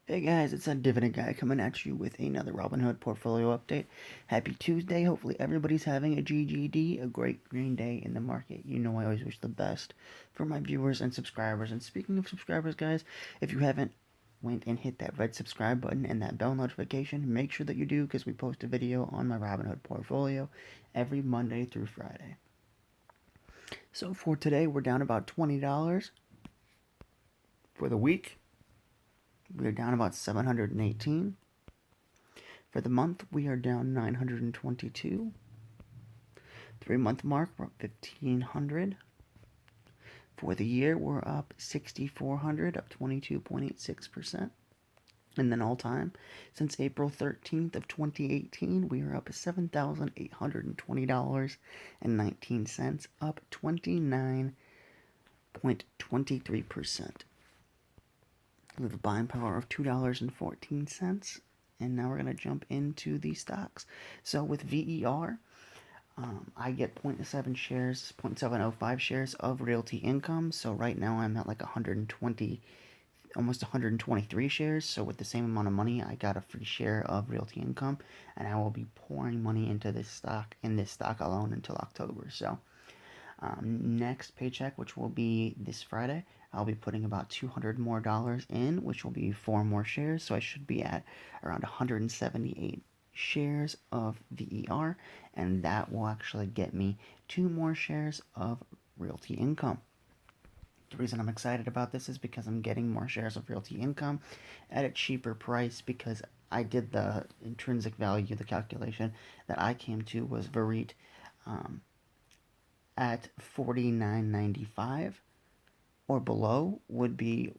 Hey guys, it's a Dividend guy coming at you with another Robinhood portfolio update. Happy Tuesday. Hopefully everybody's having a GGD, a great green day in the market. You know I always wish the best for my viewers and subscribers. And speaking of subscribers, guys, if you haven't went and hit that red subscribe button and that bell notification, make sure that you do because we post a video on my Robinhood portfolio every Monday through Friday. So for today, we're down about $20. For the week, we are down about 718. For the month, we are down 922. 3-month mark, we're up 1,500. For the year, we're up 6,400, up 22.86%. And then all time, since April 13th of 2018, we are up $7,820.19, up 29.23%. We have a buying power of $2.14. And now we're going to jump into the stocks. So with VER, I get 0.705 shares of Realty Income. So right now I'm at like 120, almost 123 shares. So with the same amount of money, I got a free share of Realty Income. And I will be pouring money into this stock, alone, until October. So next paycheck, which will be this Friday, I'll be putting about $200 more in, which will be 4 more shares. So I should be at around 178 shares of VER, and that will actually get me 2 more shares of Realty Income. The reason I'm excited about this is because I'm getting more shares of Realty Income at a cheaper price, because I did the intrinsic value, the calculation that I came to was VEREIT at $49.95 or below would be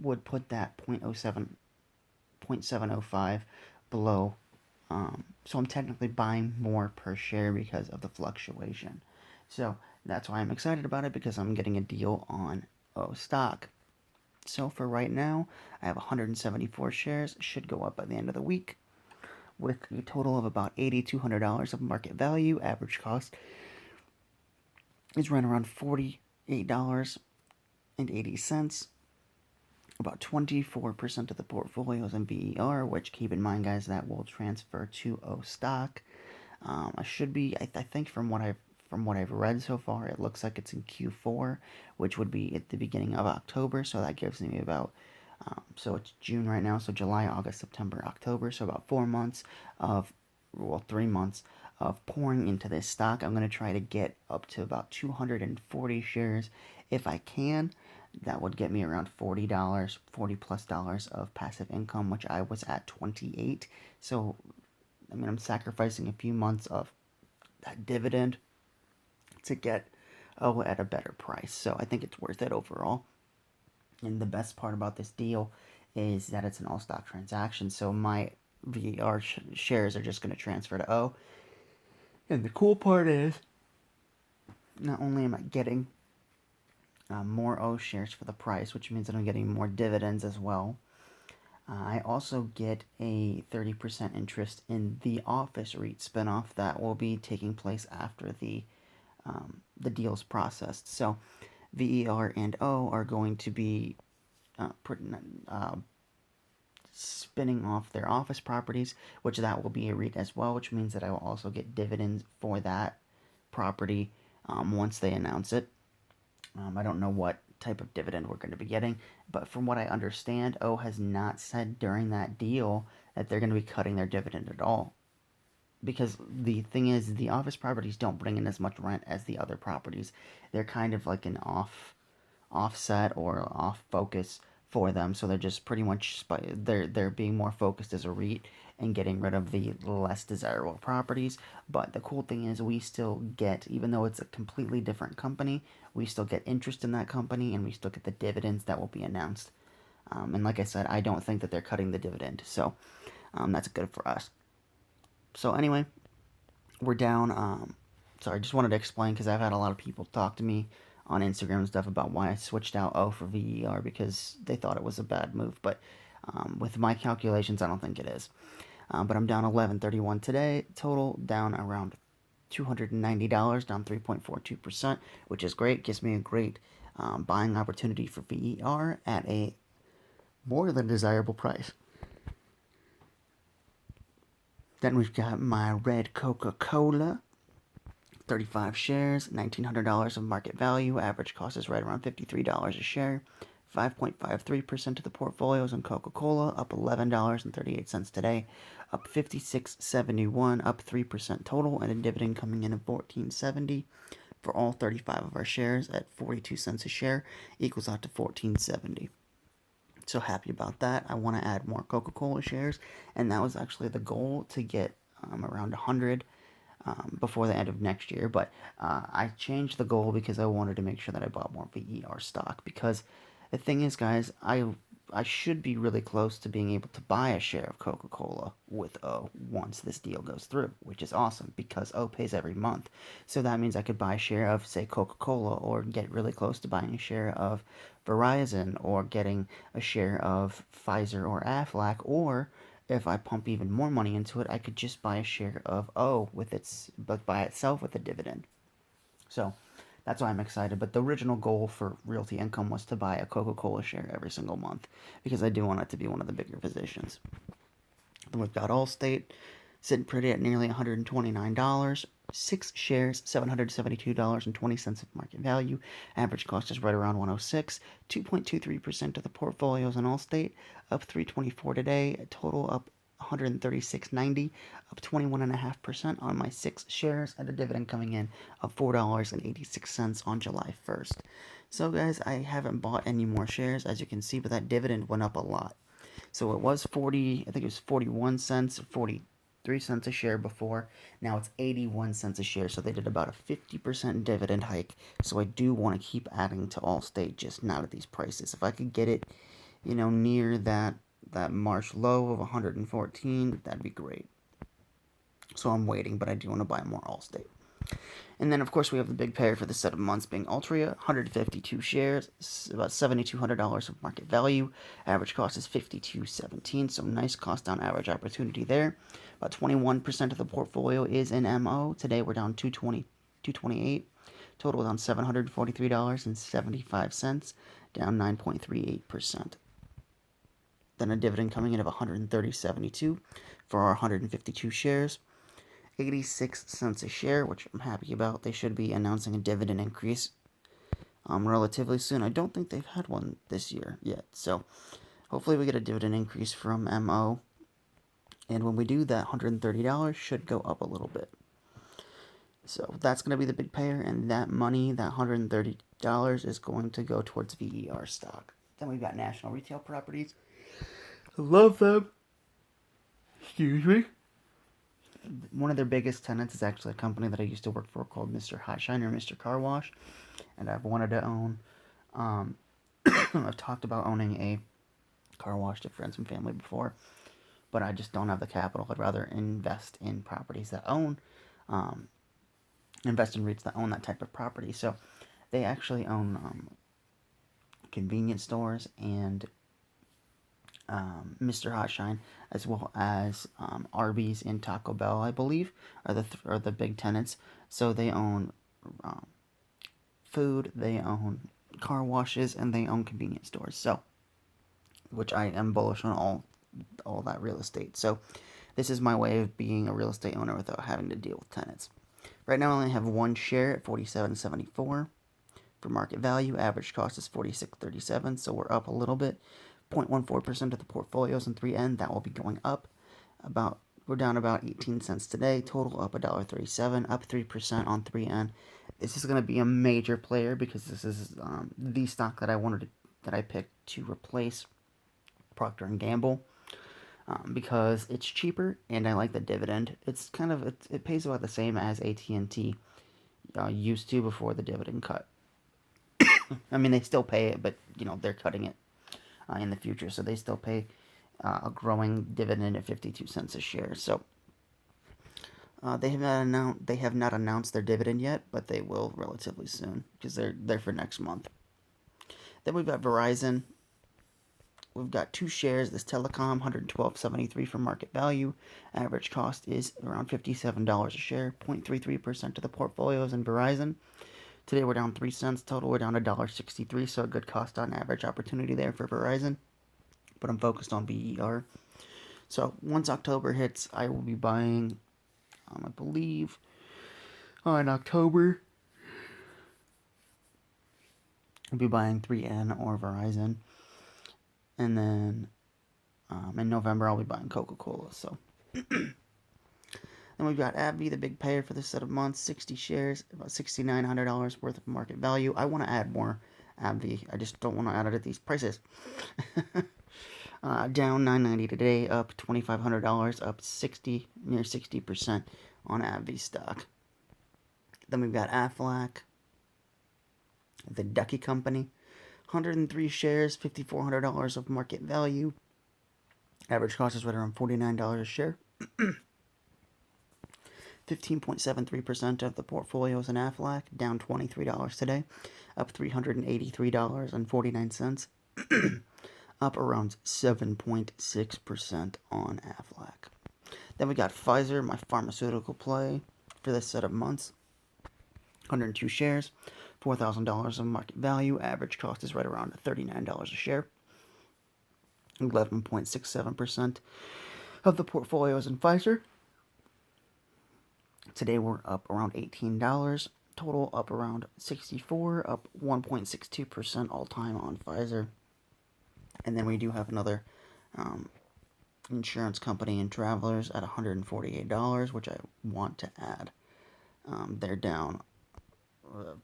would put that 0.705 below. So I'm technically buying more per share because of the fluctuation. So that's why I'm excited about it, because I'm getting a deal on O stock. So for right now, I have 174 shares. Should go up by the end of the week, with a total of about $8,200 of market value. Average cost is right around $48.80. About 24% of the portfolio is in VER, which, keep in mind, guys, that will transfer to O stock. I think from what I've read so far, it looks like it's in Q4, which would be at the beginning of October. So that gives me about, so it's June right now, so July, August, September, October. So about 4 months of, 3 months of pouring into this stock. I'm going to try to get up to about 240 shares if I can. That would get me around $40 plus of passive income, which I was at 28. So I mean, I'm sacrificing a few months of that dividend to get at a better price. So I think it's worth it overall. And the best part about this deal is that it's an all stock transaction. So my VER shares are just going to transfer to O. And the cool part is, not only am I getting more O shares for the price, which means that I'm getting more dividends as well, I also get a 30% interest in the Office REIT spinoff that will be taking place after the deal's processed. So VER and O are going to be spinning off their office properties, which that will be a REIT as well, which means that I will also get dividends for that property once they announce it. I don't know what type of dividend we're going to be getting, but from what I understand, O has not said during that deal that they're going to be cutting their dividend at all. Because the thing is, the office properties don't bring in as much rent as the other properties. They're kind of like an offset or off focus for them, so they're just pretty much they're being more focused as a REIT and getting rid of the less desirable properties. But the cool thing is, we still get, even though it's a completely different company, we still get interest in that company, and we still get the dividends that will be announced. And like I said, I don't think that they're cutting the dividend, so that's good for us. So anyway, we're down. Sorry, I just wanted to explain, because I've had a lot of people talk to me on Instagram and stuff about why I switched out O for VER, because they thought it was a bad move. But with my calculations, I don't think it is. But I'm down 11.31 today. Total down around $290, down 3.42%, which is great. Gives me a great buying opportunity for VER at a More than desirable price. Then we've got my red Coca-Cola. 35 shares, $1,900 of market value. Average cost is right around $53 a share. 5.53% of the portfolios in Coca-Cola, up $11.38 today, up 56.71, up 3% total, and a dividend coming in at $14.70 for all 35 of our shares at 42 cents a share, equals out to $14.70. So happy about that. I want to add more Coca-Cola shares, and that was actually the goal, to get around 100 before the end of next year. But I changed the goal because I wanted to make sure that I bought more VER stock. Because the thing is, guys, I should be really close to being able to buy a share of Coca-Cola with O once this deal goes through, which is awesome because O pays every month. So that means I could buy a share of, say, Coca-Cola, or get really close to buying a share of Verizon, or getting a share of Pfizer or Aflac, or if I pump even more money into it, I could just buy a share of O but by itself with a dividend. So that's why I'm excited. But the original goal for Realty Income was to buy a Coca-Cola share every single month, because I do want it to be one of the bigger positions. Then we've got Allstate sitting pretty at nearly $129. 6 shares, $772.20 of market value. Average cost is right around 106. 2.23% of the portfolios in Allstate, up 324 today. A total up 136.90, up 21.5% on my 6 shares, and a dividend coming in of $4.86 on July 1st. So guys, I haven't bought any more shares, as you can see, but that dividend went up a lot. So it was 40, I think it was 41 cents, 43 cents a share before. Now it's 81 cents a share. So they did about a 50% dividend hike. So I do want to keep adding to Allstate, just not at these prices. If I could get it, near that March low of 114, that'd be great. So I'm waiting, but I do want to buy more Allstate. And then, of course, we have the big pair for the 7 months being Altria, 152 shares, about $7,200 of market value. Average cost is $52.17, so nice cost down average opportunity there. About 21% of the portfolio is in MO. Today we're down $228. Total down $743.75, down 9.38%. Then a dividend coming in of $130.72 for our 152 shares. 86 cents a share, which I'm happy about. They should be announcing a dividend increase relatively soon. I don't think they've had one this year yet, so hopefully we get a dividend increase from MO. And when we do, that $130 should go up a little bit. So that's going to be the big payer, and that money, that $130, is going to go towards VER stock. Then we've got National Retail Properties. I love them. Excuse me. One of their biggest tenants is actually a company that I used to work for called Mr. Hotshine, or Mr. Car Wash, and I've wanted to own. I've talked about owning a car wash to friends and family before, but I just don't have the capital. I'd rather invest in properties that invest in REITs that own that type of property. So they actually own convenience stores and Mr. Hotshine, as well as Arby's and Taco Bell, I believe, are the big tenants. So they own food, they own car washes, and they own convenience stores. So, which I am bullish on all that real estate. So this is my way of being a real estate owner without having to deal with tenants. Right now I only have one share at $47.74 for market value. Average cost is $46.37, so we're up a little bit. 0.14% of the portfolios in 3N, that will be going up. We're down about 18 cents today. Total up $1.37, up 3% on 3N. This is going to be a major player because this is the stock that I picked to replace Procter and Gamble, because it's cheaper and I like the dividend. It's it pays about the same as AT&T used to before the dividend cut. I mean, they still pay it, but they're cutting it in the future, so they still pay a growing dividend at 52 cents a share. So they have not announced their dividend yet, but they will relatively soon because they're for next month. Then we've got Verizon. We've got 2 shares. This telecom, $112.73 for market value. Average cost is around $57 a share. 0.33% of the portfolio is in Verizon. Today we're down 3 cents. Total we're down $1.63, so a good cost on average opportunity there for Verizon. but I'm focused on VER. So once October hits, I will be buying, I believe, in October, I'll be buying 3N or Verizon. And then in November, I'll be buying Coca-Cola. So then we've got AbbVie, the big payer for this set of months, 60 shares, about $6,900 worth of market value. I want to add more AbbVie. I just don't want to add it at these prices. Down $9.90 today, up $2,500, up near 60% on AbbVie stock. Then we've got Aflac, the Ducky Company, 103 shares, $5,400 of market value. Average cost is right around $49 a share. 15.73% of the portfolio is in Aflac, down $23 today, up $383.49, up around 7.6% on Aflac. Then we got Pfizer, my pharmaceutical play for this set of months. 102 shares, $4,000 of market value. Average cost is right around $39 a share. 11.67% of the portfolio is in Pfizer. Today we're up around $18. Total up around 64, up 1.62% all time on Pfizer. And then we do have another insurance company in Travelers at $148, which I want to add. They're down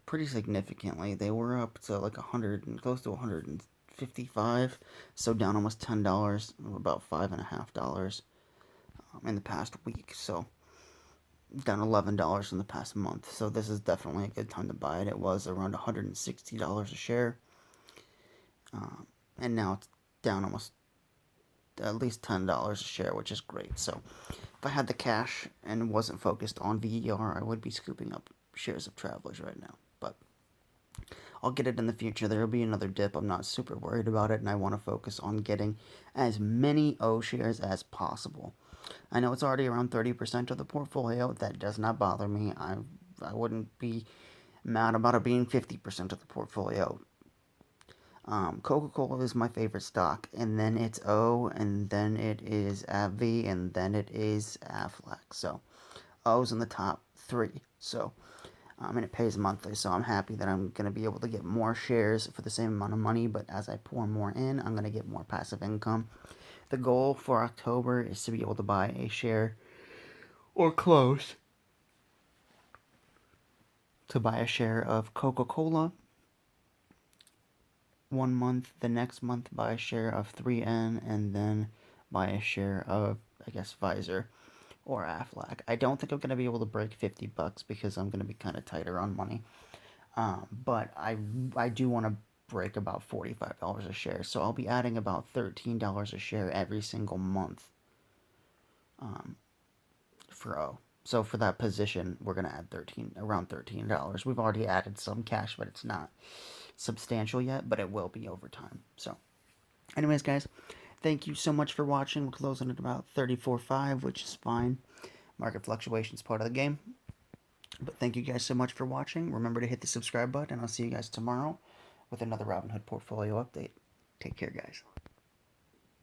pretty significantly. They were up to like 100 and close to 155, so down almost $10, about $5.50 in the past week. So down $11 in the past month. So this is definitely a good time to buy it. It was around $160 a share, and now it's down almost at least $10 a share, which is great. So if I had the cash and wasn't focused on VER, I would be scooping up shares of Travelers right now. But I'll get it in the future. There will be another dip. I'm not super worried about it, and I want to focus on getting as many O shares as possible. I know it's already around 30% of the portfolio. That does not bother me. I wouldn't be mad about it being 50% of the portfolio. Coca-Cola is my favorite stock, and then it's O, and then it is AbbVie, and then it is Aflac. So O's in the top 3. So and it pays monthly, so I'm happy that I'm going to be able to get more shares for the same amount of money, but as I pour more in, I'm going to get more passive income. The goal for October is to be able to buy a share, or close to buy a share of Coca-Cola 1 month, the next month buy a share of 3N, and then buy a share of, I guess, Pfizer or Aflac. I don't think I'm going to be able to break $50 because I'm going to be kind of tighter on money. But I do want to break about $45 a share. So I'll be adding about $13 a share every single month for O. So for that position, we're going to add around $13. We've already added some cash, but it's not substantial yet, but it will be over time. So anyways, guys, thank you so much for watching. We're closing at about 34.5, which is fine. Market fluctuation is part of the game. But thank you guys so much for watching. Remember to hit the subscribe button, and I'll see you guys tomorrow with another Robinhood portfolio update. Take care, guys.